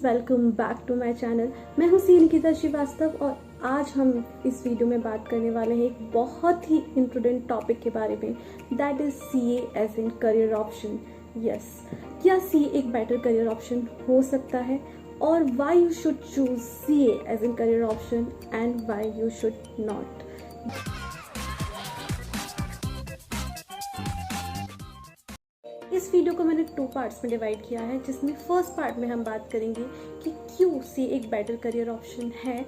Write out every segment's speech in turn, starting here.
Welcome back to my channel. मैं हूं सी निकिता श्रीवास्तव और आज हम इस वीडियो में बात करने वाले हैं एक बहुत ही इम्पोर्टेंट टॉपिक के बारे में, that is CA as in career option. Yes, क्या सीए एक बेटर करियर ऑप्शन हो सकता है और why you should choose CA as in career option and why you should not. इस वीडियो को मैंने 2 पार्ट्स में डिवाइड किया है, जिसमें फर्स्ट पार्ट में हम बात करेंगे कि क्यों सीए एक बेटर करियर ऑप्शन है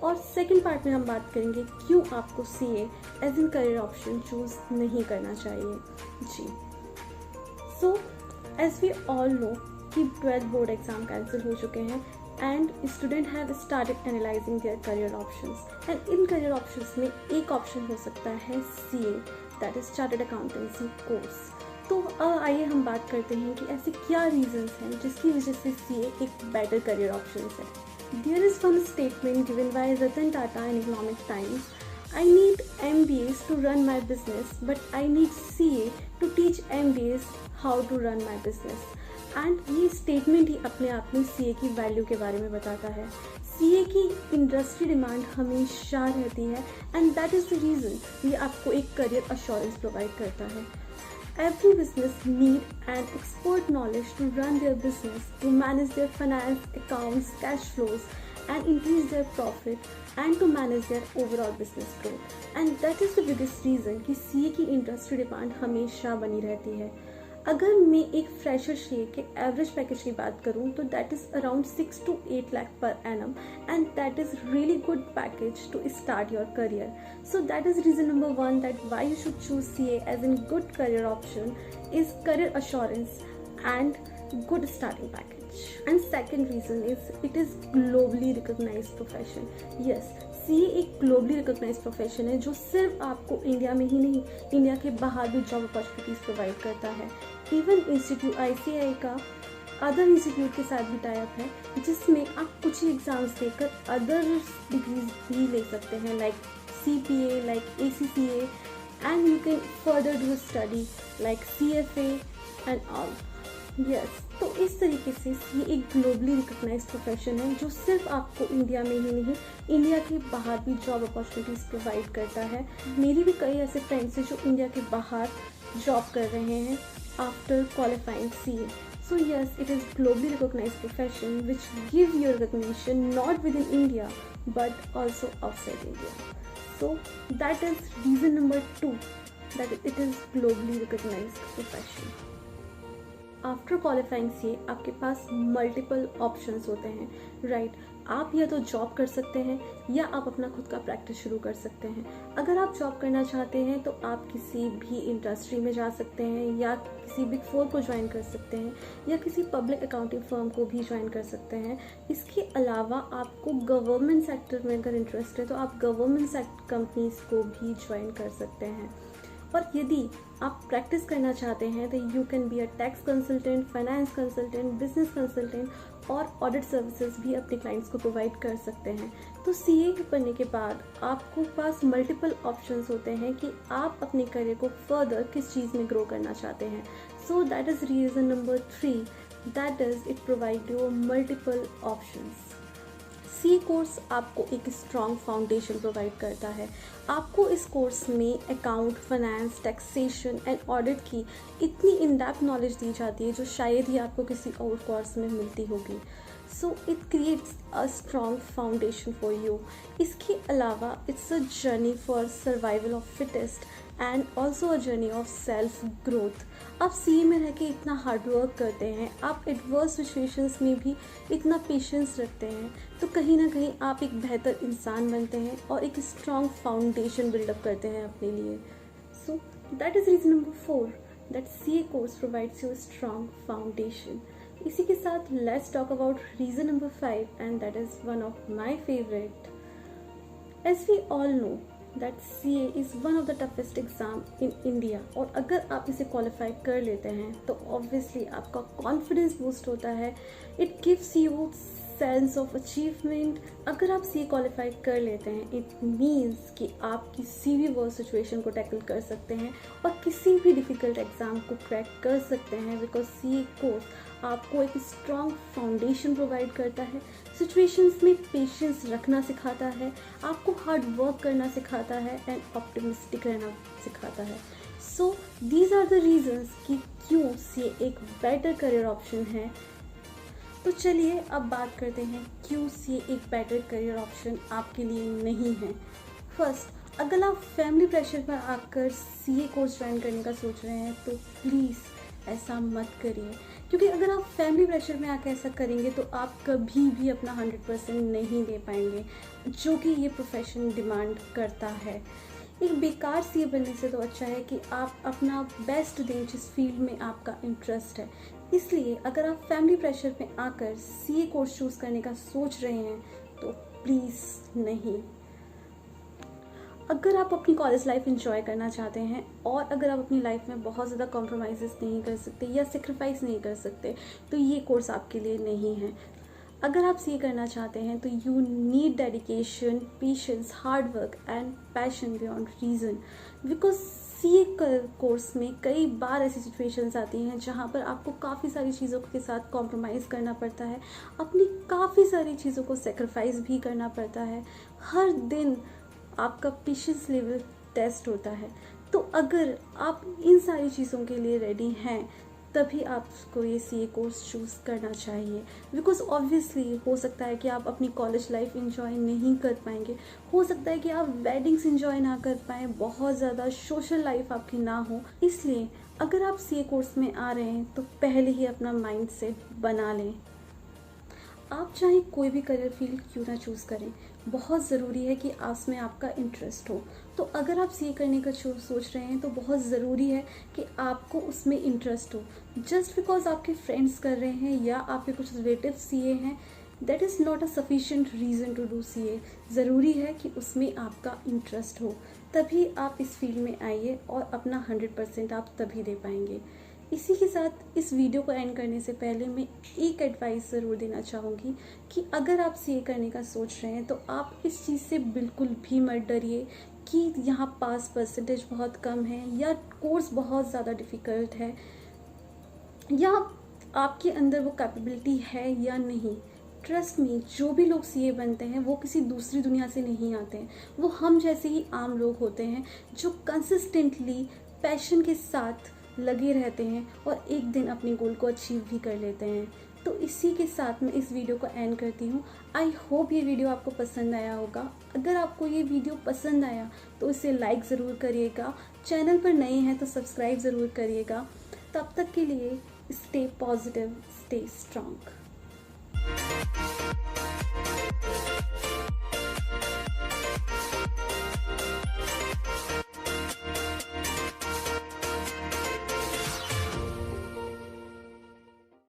और सेकंड पार्ट में हम बात करेंगे क्यों आपको CA as in career option choose नहीं करना चाहिए। जी, so as we all know कि 12th बोर्ड एग्जाम कैंसिल हो चुके हैं and student have started analysing their career options and in career options में एक ऑप्शन हो सकता है CA, that is chartered accountancy course. तो आइए हम बात करते हैं कि ऐसे क्या रीजंस हैं जिसकी वजह से सीए एक बेटर करियर ऑप्शन है। There is one statement given by Ratan Tata in Economic Times, I need MBAs to run my business but I need CA to teach MBAs how to run my business. And ये statement ही अपने आप में CA की value के बारे में बताता है। सीए की इंडस्ट्री डिमांड हमेशा रहती है and that is the reason ये आपको एक करियर अश्योरेंस प्रोवाइड करता है। Every business need an expert knowledge to run their business, to manage their finance, accounts, cash flows, and increase their profit, and to manage their overall business growth. And that is the biggest reason कि CA की industry demand हमेशा बनी रहती है। अगर मैं एक fresher CA के एवरेज पैकेज की बात करूं तो that is around 6 to 8 lakh per annum and that is really good package to start your career. So that is reason number 1 that why you should choose CA as a good career option is career assurance and good starting package. And second reason is it is globally recognized profession. Yes, CA एक globally recognised profession है जो सिर्फ आपको India में ही नहीं, India के बाहर भी जॉब अपॉर्चुनिटीज प्रोवाइड करता है। इवन इंस्टीट्यूट ICAI का अदर इंस्टीट्यूट के साथ भी टाइप है, जिसमें आप कुछ ही एग्जाम्स देकर अदर डिग्रीज भी ले सकते हैं, like CPA, like ACCA, and you can further do study like CFA and all. Yes, तो इस तरीके से ये एक ग्लोबली रिकॉग्नाइज्ड प्रोफेशन है जो सिर्फ आपको इंडिया में ही नहीं, इंडिया के बाहर भी जॉब अपॉर्चुनिटीज प्रोवाइड करता है। मेरी भी कई ऐसे फ्रेंड्स हैं जो इंडिया के बाहर जॉब कर रहे हैं after qualifying CA। So yes, it is globally recognised profession which give your recognition not within India but also outside India. So that is reason number 2 that it is globally recognised profession. After qualifying CA आपके पास multiple options होते हैं, right. आप या तो job कर सकते हैं या आप अपना खुद का प्रैक्टिस शुरू कर सकते हैं। अगर आप जॉब करना चाहते हैं तो आप किसी भी इंडस्ट्री में जा सकते हैं या किसी Big 4 को ज्वाइन कर सकते हैं या किसी पब्लिक अकाउंटिंग फर्म को भी ज्वाइन कर सकते हैं। इसके अलावा आपको गवर्नमेंट सेक्टर में अगर इंटरेस्ट है तो आप गवर्नमेंट सेक्टर कंपनीज को भी ज्वाइन कर सकते हैं। और यदि आप प्रैक्टिस करना चाहते हैं तो you can be a tax consultant, finance consultant, business consultant और ऑडिट सर्विसेज भी अपने क्लाइंट्स को प्रोवाइड कर सकते हैं। तो CA बनने के बाद आपको पास मल्टीपल ऑप्शंस होते हैं कि आप अपने करियर को फर्दर किस चीज़ में ग्रो करना चाहते हैं। सो that is reason number 3 that is it provide you multiple options. CA course आपको एक स्ट्रॉन्ग फाउंडेशन प्रोवाइड करता है। आपको इस कोर्स में account, finance, taxation and audit की इतनी इन डेप्थ नॉलेज दी जाती है जो शायद ही आपको किसी और कोर्स में मिलती होगी। So it creates a strong foundation for you. इसके अलावा it's a journey for survival of fittest and also a journey of self growth. आप CA में रह के इतना हार्डवर्क करते हैं, आप एडवर्स सिचुएशंस में भी इतना पेशेंस रखते हैं, तो कहीं ना कहीं आप एक बेहतर इंसान बनते हैं और एक स्ट्रॉन्ग फाउंडेशन बिल्डअप करते हैं अपने लिए। So that is reason number 4 that CA course provides you strong foundation. इसी के साथ let's talk about reason number 5 and that is one of my favourite. As we all know that CA is one of the toughest exam in India और अगर आप इसे qualify कर लेते हैं तो ऑब्वियसली आपका कॉन्फिडेंस बूस्ट होता है। It gives you sense of achievement. अगर आप CA क्वालिफाई कर लेते हैं इट मीन्स कि आप किसी भी वर्स्ट सिचुएशन को टैकल कर सकते हैं और किसी भी डिफ़िकल्ट एग्ज़ाम को क्रैक कर सकते हैं बिकॉज CA कोर्स आपको एक स्ट्रॉन्ग फाउंडेशन प्रोवाइड करता है, सिचुएशंस में पेशेंस रखना सिखाता है, आपको हार्ड वर्क करना सिखाता है एंड ऑप्टिमिस्टिक रहना सिखाता है। So these are the reasons कि क्यों सीए एक बेटर करियर ऑप्शन है। तो चलिए अब बात करते हैं क्यों सीए एक बेटर करियर ऑप्शन आपके लिए नहीं है। फर्स्ट, अगर आप फैमिली प्रेशर पर आकर सीए कोर्स ज्वाइन करने का सोच रहे हैं तो प्लीज़ ऐसा मत करिए, क्योंकि अगर आप फैमिली प्रेशर में आकर ऐसा करेंगे तो आप कभी भी अपना 100% नहीं दे पाएंगे जो कि ये प्रोफेशन डिमांड करता है। एक बेकार सीए बनने से तो अच्छा है कि आप अपना बेस्ट दें जिस फील्ड में आपका इंटरेस्ट है। इसलिए अगर आप फैमिली प्रेशर में आकर सीए कोर्स चूज़ करने का सोच रहे हैं तो प्लीज़ नहीं। अगर आप अपनी कॉलेज लाइफ एंजॉय करना चाहते हैं और अगर आप अपनी लाइफ में बहुत ज़्यादा कॉम्प्रोमाइज़ नहीं कर सकते या सेक्रीफाइस नहीं कर सकते तो ये कोर्स आपके लिए नहीं है। अगर आप सीए करना चाहते हैं तो you need dedication, patience, hard work and passion beyond reason, because CA course में कई बार ऐसी सिचुएशंस आती हैं जहाँ पर आपको काफ़ी सारी चीज़ों के साथ कॉम्प्रोमाइज़ करना पड़ता है, अपनी काफ़ी सारी चीज़ों को सेक्रीफाइस भी करना पड़ता है। हर दिन आपका पेशेंस लेवल टेस्ट होता है। तो अगर आप इन सारी चीज़ों के लिए रेडी हैं तभी आपको ये सीए कोर्स चूज़ करना चाहिए, बिकॉज ऑब्वियसली हो सकता है कि आप अपनी कॉलेज लाइफ इंजॉय नहीं कर पाएंगे, हो सकता है कि आप वेडिंग्स इंजॉय ना कर पाएँ, बहुत ज़्यादा सोशल लाइफ आपकी ना हो। इसलिए अगर आप सीए कोर्स में आ रहे हैं तो पहले ही अपना माइंड सेट बना लें। आप चाहे कोई भी करियर फील्ड क्यों ना चूज़ करें, बहुत ज़रूरी है कि उसमें आपका इंटरेस्ट हो। तो अगर आप सीए करने का सोच रहे हैं तो बहुत ज़रूरी है कि आपको उसमें इंटरेस्ट हो। जस्ट बिकॉज आपके फ्रेंड्स कर रहे हैं या आपके कुछ रिलेटिव सीए हैं, that is not a sufficient reason to do CA. ज़रूरी है कि उसमें आपका इंटरेस्ट हो, तभी आप इस फील्ड में आइए और अपना 100% आप तभी दे पाएंगे। इसी के साथ इस वीडियो को एंड करने से पहले मैं एक एडवाइस ज़रूर देना चाहूँगी कि अगर आप सीए करने का सोच रहे हैं तो आप इस चीज़ से बिल्कुल भी मत डरिए कि यहाँ पास परसेंटेज बहुत कम है या कोर्स बहुत ज़्यादा डिफ़िकल्ट है या आपके अंदर वो कैपेबिलिटी है या नहीं। ट्रस्ट मी, जो भी लोग सीए बनते हैं वो किसी दूसरी दुनिया से नहीं आते हैं, वो हम जैसे ही आम लोग होते हैं जो कंसिस्टेंटली पैशन के साथ लगे रहते हैं और एक दिन अपने गोल को अचीव भी कर लेते हैं। तो इसी के साथ मैं इस वीडियो को एंड करती हूँ। आई होप ये वीडियो आपको पसंद आया होगा। अगर आपको ये वीडियो पसंद आया तो इसे लाइक ज़रूर करिएगा, चैनल पर नए हैं तो सब्सक्राइब ज़रूर करिएगा। तब तक के लिए स्टे पॉजिटिव, स्टे स्ट्रॉन्ग।